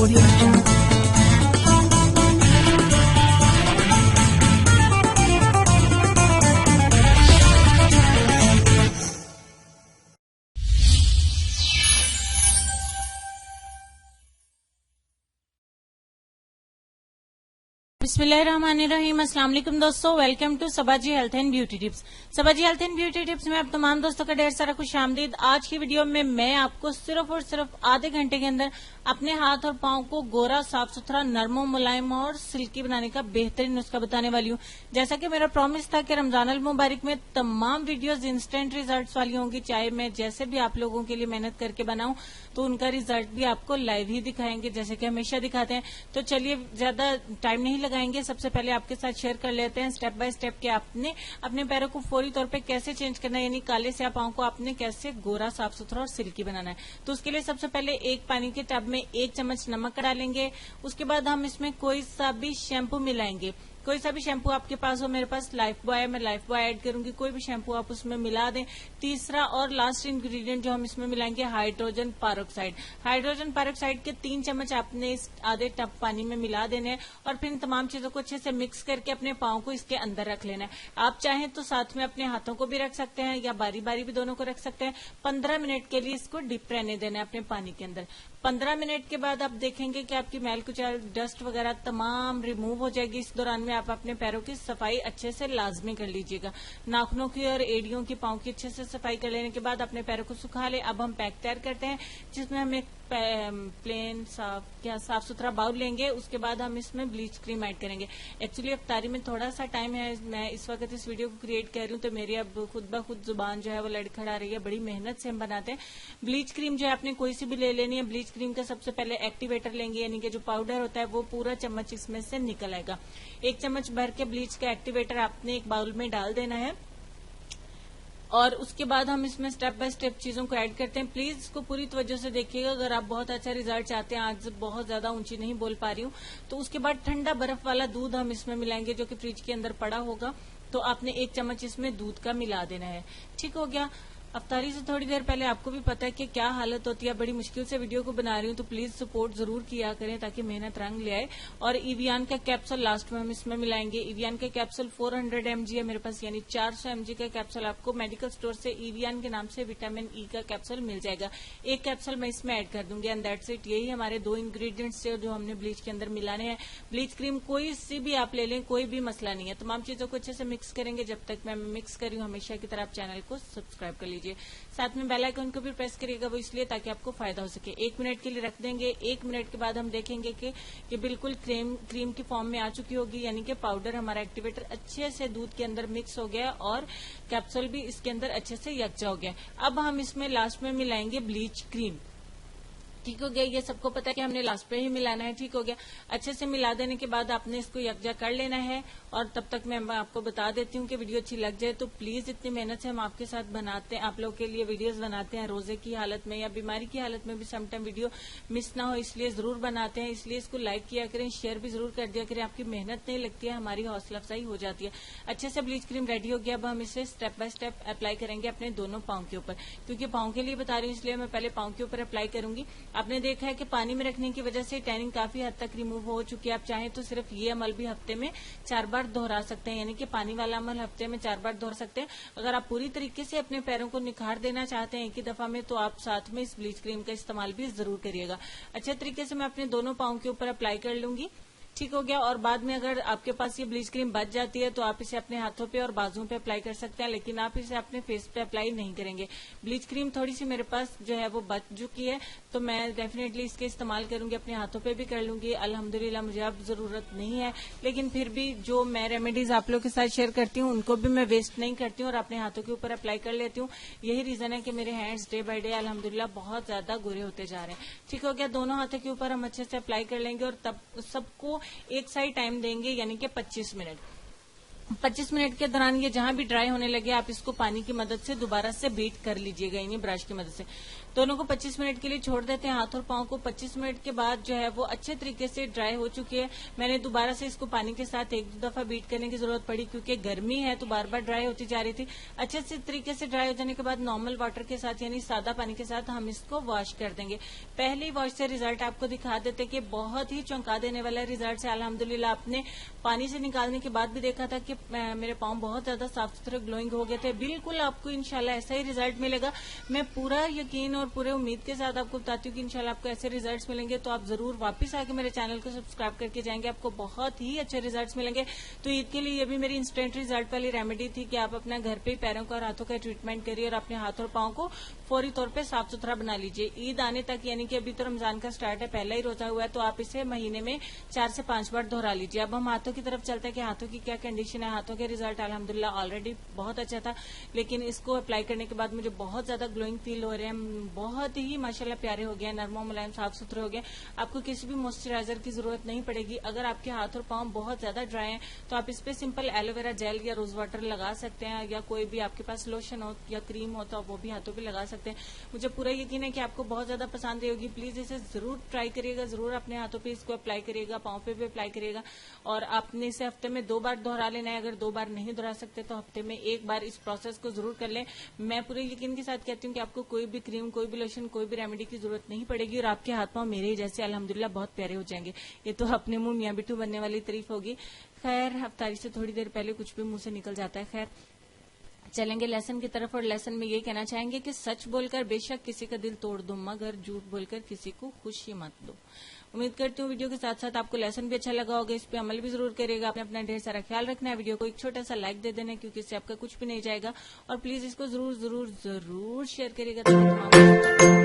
Audio Jungle. बिस्मिल्लाहिर्रहमानिर्रहीम। अस्सलाम वालेकुम दोस्तों, welcome to Sabaji health and beauty tips. Sabaji health and beauty tips में आप तमाम दोस्तों का ढेर सारा खुशामदीद। आज की वीडियो में मैं आपको सिर्फ और सिर्फ आधे घंटे के अंदर अपने हाथ और पांव को गोरा, साफ सुथरा, नरम, मुलायम और सिल्की बनाने का बेहतरीन नुस्खा बताने वाली हूँ। जैसा कि मेरा प्रॉमिस था कि रमजान अल मुबारक में तमाम वीडियोज इंस्टेंट रिजल्ट वाली होंगी, चाहे मैं जैसे भी आप लोगों के लिए मेहनत करके बनाऊं तो उनका रिजल्ट भी आपको लाइव ही दिखाएंगे, जैसे कि हमेशा दिखाते हैं। तो चलिए ज्यादा टाइम नहीं लगाएंगे, सबसे पहले आपके साथ शेयर कर लेते हैं स्टेप बाय स्टेप कि आपने अपने पैरों को फौरी तौर पे कैसे चेंज करना है, यानी काले से पांव को आपने कैसे गोरा, साफ सुथरा और सिल्की बनाना है। तो उसके लिए सबसे पहले एक पानी के टब में 1 चम्मच नमक डालेंगे। उसके बाद हम इसमें कोई सा भी शैम्पू मिलाएंगे। कोई सा भी शैम्पू आपके पास हो, मेरे पास लाइफ बॉय है, मैं लाइफ बॉय ऐड करूंगी। कोई भी शैम्पू आप उसमें मिला दें। तीसरा और लास्ट इंग्रेडिएंट जो हम इसमें मिलाएंगे, हाइड्रोजन पेरोक्साइड। हाइड्रोजन पेरोक्साइड के 3 चम्मच आपने इस आधे टब पानी में मिला देने हैं और फिर इन तमाम चीजों को अच्छे से मिक्स करके अपने पांव को इसके अंदर रख लेना है। आप चाहें तो साथ में अपने हाथों को भी रख सकते हैं या बारी बारी भी दोनों को रख सकते हैं। 15 मिनट के लिए इसको डिप रहने देना है अपने पानी के अंदर। 15 मिनट के बाद आप देखेंगे कि आपकी मैल कुचैल, डस्ट वगैरह तमाम रिमूव हो जाएगी। इस दौरान में आप अपने पैरों की सफाई अच्छे से लाजमी कर लीजिएगा। नाखूनों की और एड़ियों की, पांव की अच्छे से सफाई कर लेने के बाद अपने पैरों को सुखा ले। अब हम पैक तैयार करते हैं, जिसमें हम एक प्लेन साफ सुथरा बाउल लेंगे। उसके बाद हम इसमें ब्लीच क्रीम ऐड करेंगे। एक्चुअली इफ्तारी में थोड़ा सा टाइम है, मैं इस वक्त इस वीडियो को क्रिएट कर रही हूँ तो मेरी अब खुद ब खुद जुबान जो है वो लड़खड़ा रही है। बड़ी मेहनत से हम बनाते हैं। ब्लीच क्रीम जो है आपने कोई सी भी ले लेनी है। ब्लीच क्रीम का सबसे पहले एक्टिवेटर लेंगे, यानी कि जो पाउडर होता है वो पूरा चम्मच इसमें से निकल आएगा। 1 चम्मच भर के ब्लीच का एक्टिवेटर आपने एक बाउल में डाल देना है और उसके बाद हम इसमें स्टेप बाय स्टेप चीजों को ऐड करते हैं। प्लीज इसको पूरी तवज्जो से देखिएगा अगर आप बहुत अच्छा रिजल्ट चाहते हैं। आज बहुत ज्यादा ऊंची नहीं बोल पा रही हूँ। तो उसके बाद ठंडा बर्फ वाला दूध हम इसमें मिलाएंगे, जो कि फ्रिज के अंदर पड़ा होगा। तो आपने 1 चम्मच इसमें दूध का मिला देना है। ठीक हो गया। अफ्तारी से थोड़ी देर पहले आपको भी पता है कि क्या हालत होती है। बड़ी मुश्किल से वीडियो को बना रही हूँ, तो प्लीज सपोर्ट जरूर किया करें ताकि मेहनत रंग ले आए। और इवियान का कैप्सूल लास्ट में हम इसमें मिलाएंगे। इवियान का कैप्सूल 400 mg है मेरे पास, यानी 400 mg का कैप्सूल आपको मेडिकल स्टोर से इवियान के नाम से विटामिन ई का कैप्सूल मिल जाएगा। 1 कैप्सूल मैं इसमें ऐड कर दूंगी एंड दैट्स इट। यही हमारे 2 इंग्रेडिएंट्स जो हमने ब्लीच के अंदर मिलाने हैं। ब्लीच क्रीम कोई सी भी आप ले लें, कोई भी मसला नहीं है। तमाम चीजों को अच्छे से मिक्स करेंगे। जब तक मैं मिक्स करी हूँ, हमेशा की तरह आप चैनल को सब्सक्राइब कर लीजिए, साथ में बेल आइकन को भी प्रेस करिएगा। वो इसलिए ताकि आपको फायदा हो सके। 1 मिनट के लिए रख देंगे। 1 मिनट के बाद हम देखेंगे कि ये बिल्कुल क्रीम की फॉर्म में आ चुकी होगी, यानी कि पाउडर हमारा एक्टिवेटर अच्छे से दूध के अंदर मिक्स हो गया और कैप्सूल भी इसके अंदर अच्छे से यकजा हो गया। अब हम इसमें लास्ट में मिलाएंगे ब्लीच क्रीम। ठीक हो गया। ये सबको पता है कि हमने लास्ट पे ही मिलाना है। ठीक हो गया। अच्छे से मिला देने के बाद आपने इसको यकजा कर लेना है। और तब तक मैं आपको बता देती हूँ कि वीडियो अच्छी लग जाए तो प्लीज, इतनी मेहनत से हम आपके साथ बनाते हैं, आप लोगों के लिए वीडियोस बनाते हैं। रोजे की हालत में या बीमारी की हालत में भी समटाइम वीडियो मिस ना हो, इसलिए जरूर बनाते हैं। इसलिए इसको लाइक किया करें, शेयर भी जरूर कर दिया करें। आपकी मेहनत नहीं लगती है, हमारी हौसला अफजाई हो जाती है। अच्छे से ब्लीच क्रीम रेडी हो गया। अब हम इसे स्टेप बाय स्टेप अप्लाई करेंगे अपने दोनों पाँव के ऊपर। क्योंकि पाँव के लिए बता रही हूँ इसलिए मैं पहले पाँव के ऊपर अप्लाई करूंगी। आपने देखा है कि पानी में रखने की वजह से टैनिंग काफी हद तक रिमूव हो चुकी है। आप चाहें तो सिर्फ ये अमल भी हफ्ते में 4 बार दोहरा सकते हैं, यानी कि पानी वाला अमल हफ्ते में 4 बार दोहरा सकते हैं। अगर आप पूरी तरीके से अपने पैरों को निखार देना चाहते हैं एक ही दफा में, तो आप साथ में इस ब्लीच क्रीम का इस्तेमाल भी जरूर करिएगा। अच्छे तरीके से मैं अपने दोनों पाँव के ऊपर अप्लाई कर लूंगी। ठीक हो गया। और बाद में अगर आपके पास ये ब्लीच क्रीम बच जाती है तो आप इसे अपने हाथों पे और बाजुओं पे अप्लाई कर सकते हैं, लेकिन आप इसे अपने फेस पे अप्लाई नहीं करेंगे। ब्लीच क्रीम थोड़ी सी मेरे पास जो है वो बच चुकी है, तो मैं डेफिनेटली इसके इस्तेमाल करूंगी, अपने हाथों पे भी कर लूंगी। अल्हम्दुलिल्लाह मुझे अब जरूरत नहीं है, लेकिन फिर भी जो मैं रेमेडीज आप लोगों के साथ शेयर करती हूँ उनको भी मैं वेस्ट नहीं करती हूँ और अपने हाथों के ऊपर अप्लाई कर लेती हूँ। यही रीजन है कि मेरे हैंड्स डे बाय डे अल्हम्दुलिल्लाह बहुत ज्यादा गोरे होते जा रहे हैं। ठीक हो गया। दोनों हाथों के ऊपर हम अच्छे से अप्लाई कर लेंगे और तब सबको एक साइड टाइम देंगे, यानी कि 25 मिनट। 25 मिनट के दौरान ये जहां भी ड्राई होने लगे आप इसको पानी की मदद से दोबारा से बीट कर लीजिएगा, यानी ब्रश की मदद से। दोनों को 25 मिनट के लिए छोड़ देते हैं। हाथ और पाँव को 25 मिनट के बाद जो है वो अच्छे तरीके से ड्राई हो चुकी है। मैंने दोबारा से इसको पानी के साथ 1-2 दफा बीट करने की जरूरत पड़ी क्योंकि गर्मी है तो बार बार ड्राई होती जा रही थी। अच्छे से तरीके से ड्राई हो जाने के बाद नॉर्मल वाटर के साथ यानी सादा पानी के साथ हम इसको वॉश कर देंगे। पहली वॉश से रिजल्ट आपको दिखा देते कि बहुत ही चौंका देने वाला रिजल्ट है। अल्हम्दुलिल्लाह आपने पानी से निकालने के बाद भी देखा था कि मेरे पाँव बहुत ज्यादा साफ सुथरे ग्लोइंग हो गए थे। बिल्कुल आपको इंशाल्लाह ऐसा ही रिजल्ट मिलेगा। मैं पूरा यकीन और पूरे उम्मीद के साथ आपको बताती हूँ कि इंशाल्लाह आपको ऐसे रिजल्ट्स मिलेंगे। तो आप जरूर वापस आके मेरे चैनल को सब्सक्राइब करके जाएंगे, आपको बहुत ही अच्छे रिजल्ट्स मिलेंगे। तो ईद के लिए ये भी मेरी इंस्टेंट रिजल्ट वाली रेमेडी थी कि आप अपना घर पे पैरों का और हाथों का ट्रीटमेंट करिए और अपने हाथ और पाँव को फौरी तौर पे साफ सुथरा बना लीजिए। ईद आने तक यानी कि अभी तो रमजान का स्टार्ट है, पहला ही रोजा हुआ है, तो आप इसे महीने में 4 से 5 बार दोहरा लीजिए। अब हम हाथों की तरफ चलते हैं कि हाथों की क्या कंडीशन है। हाथों के रिजल्ट अल्हम्दुलिल्लाह ऑलरेडी बहुत अच्छा था, लेकिन इसको अप्लाई करने के बाद मुझे बहुत ज्यादा ग्लोइंग फील हो रहे हैं। बहुत ही माशाल्लाह प्यारे हो गए, नरम मुलायम साफ सुथरे हो गए। आपको किसी भी मॉइस्चराइजर की जरूरत नहीं पड़ेगी। अगर आपके हाथ और पाँव बहुत ज्यादा ड्राई हैं तो आप इस पे सिंपल एलोवेरा जेल या रोज वाटर लगा सकते हैं, या कोई भी आपके पास लोशन हो या क्रीम हो तो आप वो भी हाथों पे लगा सकते हैं। मुझे पूरा यकीन है कि आपको बहुत ज्यादा पसंद होगी। प्लीज इसे जरूर ट्राई करिएगा, जरूर अपने हाथों पे इसको अप्लाई करिएगा, पाँव पे भी अप्लाई करिएगा। और आपने इसे हफ्ते में 2 बार दोहरा लेना है। अगर 2 बार नहीं दोहरा सकते तो हफ्ते में 1 बार इस प्रोसेस को जरूर कर लें। मैं पूरे यकीन के साथ कहती हूँ कि आपको कोई भी क्रीम, कोई भी लोशन, कोई भी रेमेडी की जरूरत नहीं पड़ेगी और आपके हाथ पाँव मेरे ही जैसे अल्हम्दुलिल्लाह बहुत प्यारे हो जाएंगे। ये तो अपने मुंह मियां बिट्टू बनने वाली तारीफ होगी। खैर, अफ्तारी से थोड़ी देर पहले कुछ भी मुंह से निकल जाता है। खैर, चलेंगे लेसन की तरफ। और लेसन में ये कहना चाहेंगे कि सच बोलकर बेशक किसी का दिल तोड़ दो, मगर झूठ बोलकर किसी को खुशी मत दो। उम्मीद करती हूँ वीडियो के साथ साथ आपको लेसन भी अच्छा लगा होगा। इस पे अमल भी जरूर करिएगा। आपने अपना ढेर सारा ख्याल रखना है। वीडियो को एक छोटा सा लाइक दे देना क्योंकि इससे आपका कुछ भी नहीं जाएगा। और प्लीज इसको जरूर जरूर जरूर शेयर करिएगा।